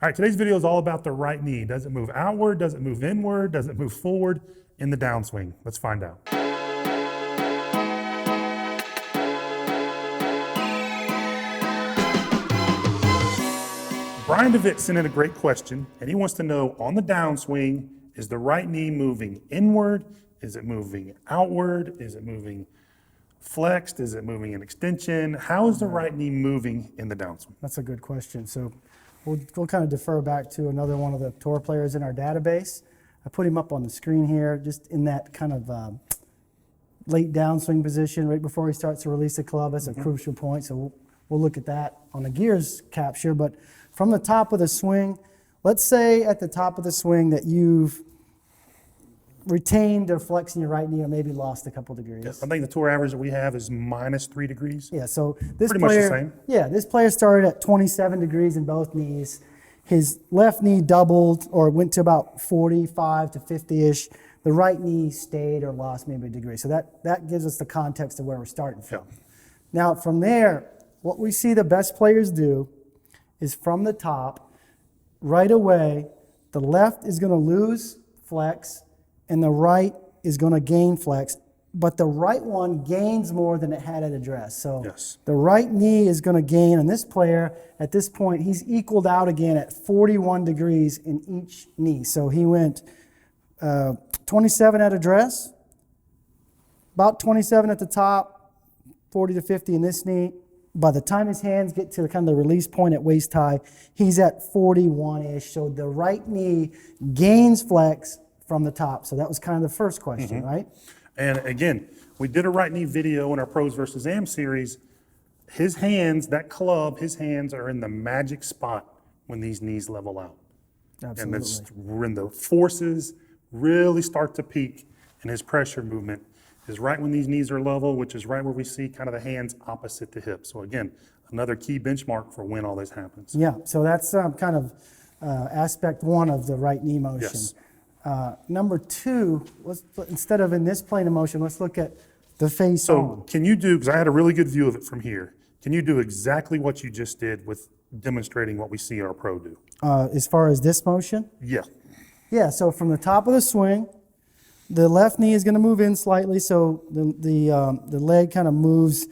All right, today's video is all about the right knee. Does it move outward? Does it move inward? Does it move forward in the downswing? Let's find out. Brian Devitt sent in a great question, and he wants to know, on the downswing, is the right knee moving inward? Is it moving outward? Is it moving flexed? Is it moving in extension? How is the right knee moving in the downswing? That's a good question. So we'll kind of defer back to another one of the tour players in our database. I put him up on the screen here, just in that kind of late downswing position right before he starts to release the club. That's a crucial point. So we'll look at that on the gears capture. But from the top of the swing, let's say at the top of the swing that you've retained or flexing your right knee or maybe lost a couple degrees. Yes, I think the tour average that we have is -3 degrees. Yeah, so this Pretty player, much the same. Yeah, this player started at 27 degrees in both knees. His left knee doubled or went to about 45 to 50-ish. The right knee stayed or lost maybe a degree. So that gives us the context of where we're starting from. Yeah. Now from there, what we see the best players do is from the top, right away, the left is going to lose flex and the right is going to gain flex, but the right one gains more than it had at address. So Yes. the right knee is going to gain, and this player, at this point, he's equaled out again at 41 degrees in each knee. So he went 27 at address, about 27 at the top, 40 to 50 in this knee. By the time his hands get to kind of the release point at waist high, he's at 41-ish. So the right knee gains flex from the top. So that was kind of the first question, right? And again, we did a right knee video in our Pros versus Am series. His hands, that club, his hands are in the magic spot when these knees level out. Absolutely. And that's when the forces really start to peak in his pressure movement is right when these knees are level, which is right where we see kind of the hands opposite the hip. So again, another key benchmark for when all this happens. Yeah, so that's kind of aspect one of the right knee motion. Yes. Number two, instead of in this plane of motion, let's look at the face So on. can you do, because I had a really good view of it from here, can you do exactly what you just did with demonstrating what we see our pro do? As far as this motion? Yeah. Yeah, so from the top of the swing, the left knee is going to move in slightly, so the leg kind of moves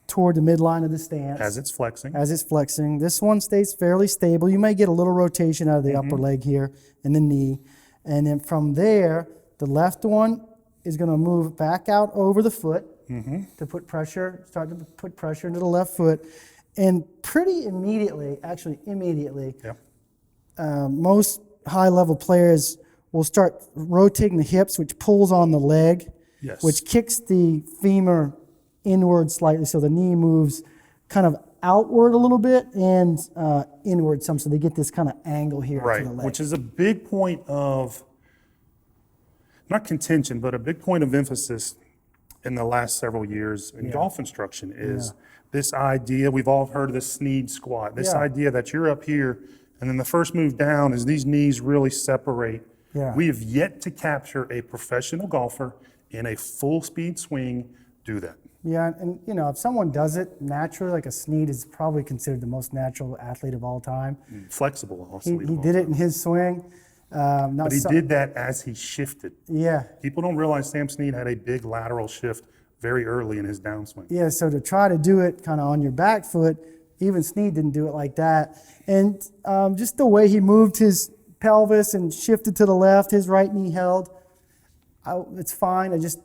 toward the midline of the stance. As it's flexing. As it's flexing. This one stays fairly stable. You may get a little rotation out of the upper leg here and the knee. And then from there, the left one is going to move back out over the foot to put pressure, start to put pressure into the left foot. And pretty immediately, actually immediately, most high-level players will start rotating the hips, which pulls on the leg, Yes. which kicks the femur inward slightly, so the knee moves kind of outward a little bit and inward some, so they get this kind of angle here Right, to the leg. which is a big point of, not contention, but a big point of emphasis in the last several years in golf instruction is this idea, we've all heard of the Sneed squat, this idea that you're up here and then the first move down is these knees really separate. Yeah. We have yet to capture a professional golfer in a full speed swing do that. Yeah, and you know, if someone does it naturally, like a Sneed is probably considered the most natural athlete of all time. Flexible also. He did it in his swing. But he did that as he shifted. Yeah. People don't realize Sam Snead had a big lateral shift very early in his downswing. Yeah, so to try to do it kind of on your back foot, even Snead didn't do it like that. And just the way he moved his pelvis and shifted to the left, his right knee held, it's fine. I just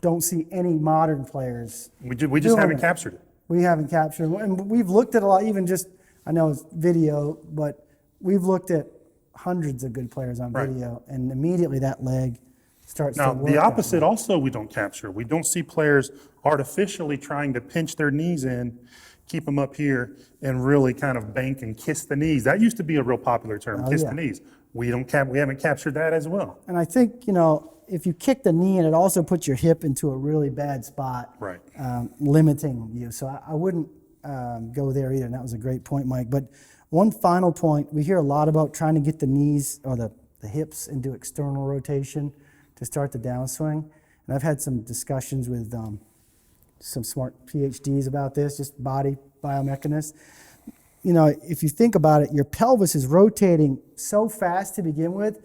don't see any modern players. We just haven't captured it. We haven't captured it. And we've looked at a lot, even just, I know it's video, but we've looked at hundreds of good players on video, and immediately that leg starts to Now, work. the opposite also we don't capture. We don't see players artificially trying to pinch their knees in, keep them up here, and really kind of bank and kiss the knees. That used to be a real popular term, kiss the knees. We haven't captured that as well. And I think, you know, if you kick the knee in, it also puts your hip into a really bad spot, Right. Limiting you. So I wouldn't go there either, and that was a great point, Mike. But one final point, we hear a lot about trying to get the knees or the hips into external rotation to start the downswing. And I've had some discussions with some smart PhDs about this, just body biomechanists. you know, if you think about it, your pelvis is rotating so fast to begin with,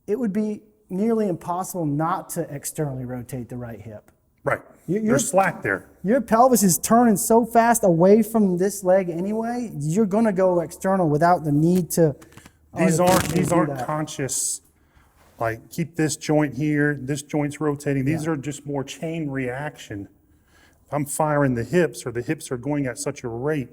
it would be nearly impossible not to externally rotate the right hip. Right. There's slack there. Your pelvis is turning so fast away from this leg anyway, you're going to go external without the need to. These aren't conscious, like keep this joint here, this joint's rotating. These are just more chain reaction. If I'm firing the hips or the hips are going at such a rate,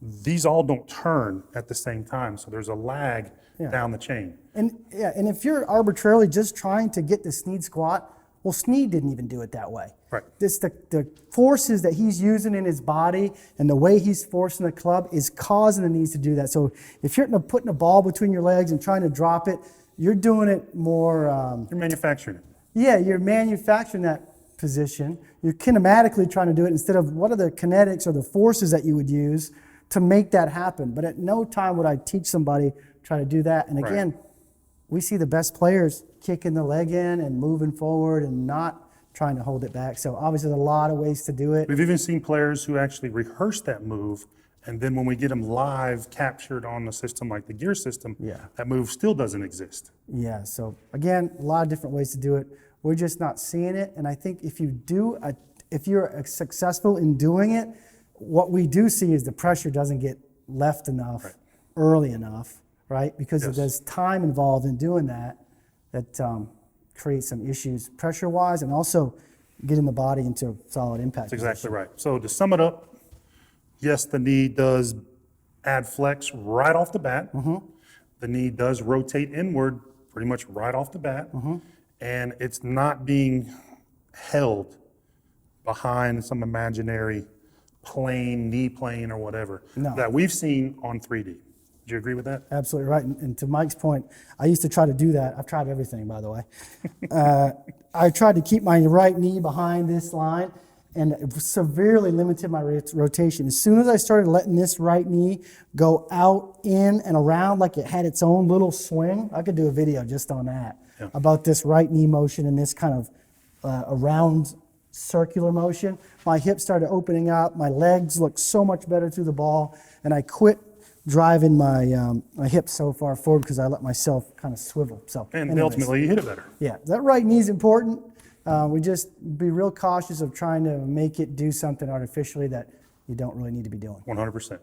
these all don't turn at the same time. So there's a lag down the chain. And if you're arbitrarily just trying to get the Sneed squat, well, Sneed didn't even do it that way. Right. The forces that he's using in his body and the way he's forcing the club is causing the knees to do that. So if you're putting a ball between your legs and trying to drop it, you're doing it more. You're manufacturing it. Yeah, you're manufacturing that position. You're kinematically trying to do it instead of what are the kinetics or the forces that you would use to make that happen. But at no time would I teach somebody try to do that. And again, we see the best players kicking the leg in and moving forward and not trying to hold it back. So obviously there's a lot of ways to do it. We've even seen players who actually rehearse that move, and then when we get them live captured on the system like the gear system, that move still doesn't exist. Yeah, so again, a lot of different ways to do it. We're just not seeing it. And I think if you're successful in doing it, what we do see is the pressure doesn't get left enough early enough, right? Because there's time involved in doing that creates some issues pressure-wise and also getting the body into a solid impact That's exactly right. So to sum it up, yes, the knee does add flex right off the bat. The knee does rotate inward pretty much right off the bat. And it's not being held behind some imaginary plane, knee plane or whatever that we've seen on 3D. Do you agree with that? Absolutely right. And to Mike's point, I used to try to do that. I've tried everything, by the way. I tried to keep my right knee behind this line, and it severely limited my rotation. As soon as I started letting this right knee go out, in, and around like it had its own little swing, I could do a video just on that, about this right knee motion and this kind of around circular motion. My hips started opening up. My legs looked so much better through the ball, and I quit driving my hips so far forward because I let myself kind of swivel. So, and ultimately you hit it better. Yeah, that right knee is important. We just be real cautious of trying to make it do something artificially that you don't really need to be doing. 100%.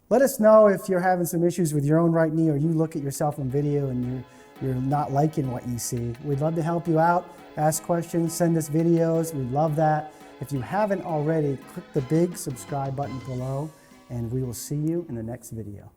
Let us know if you're having some issues with your own right knee or you look at yourself on video and you're not liking what you see. We'd love to help you out. Ask questions, send us videos. We love that. If you haven't already, click the big subscribe button below, and we will see you in the next video.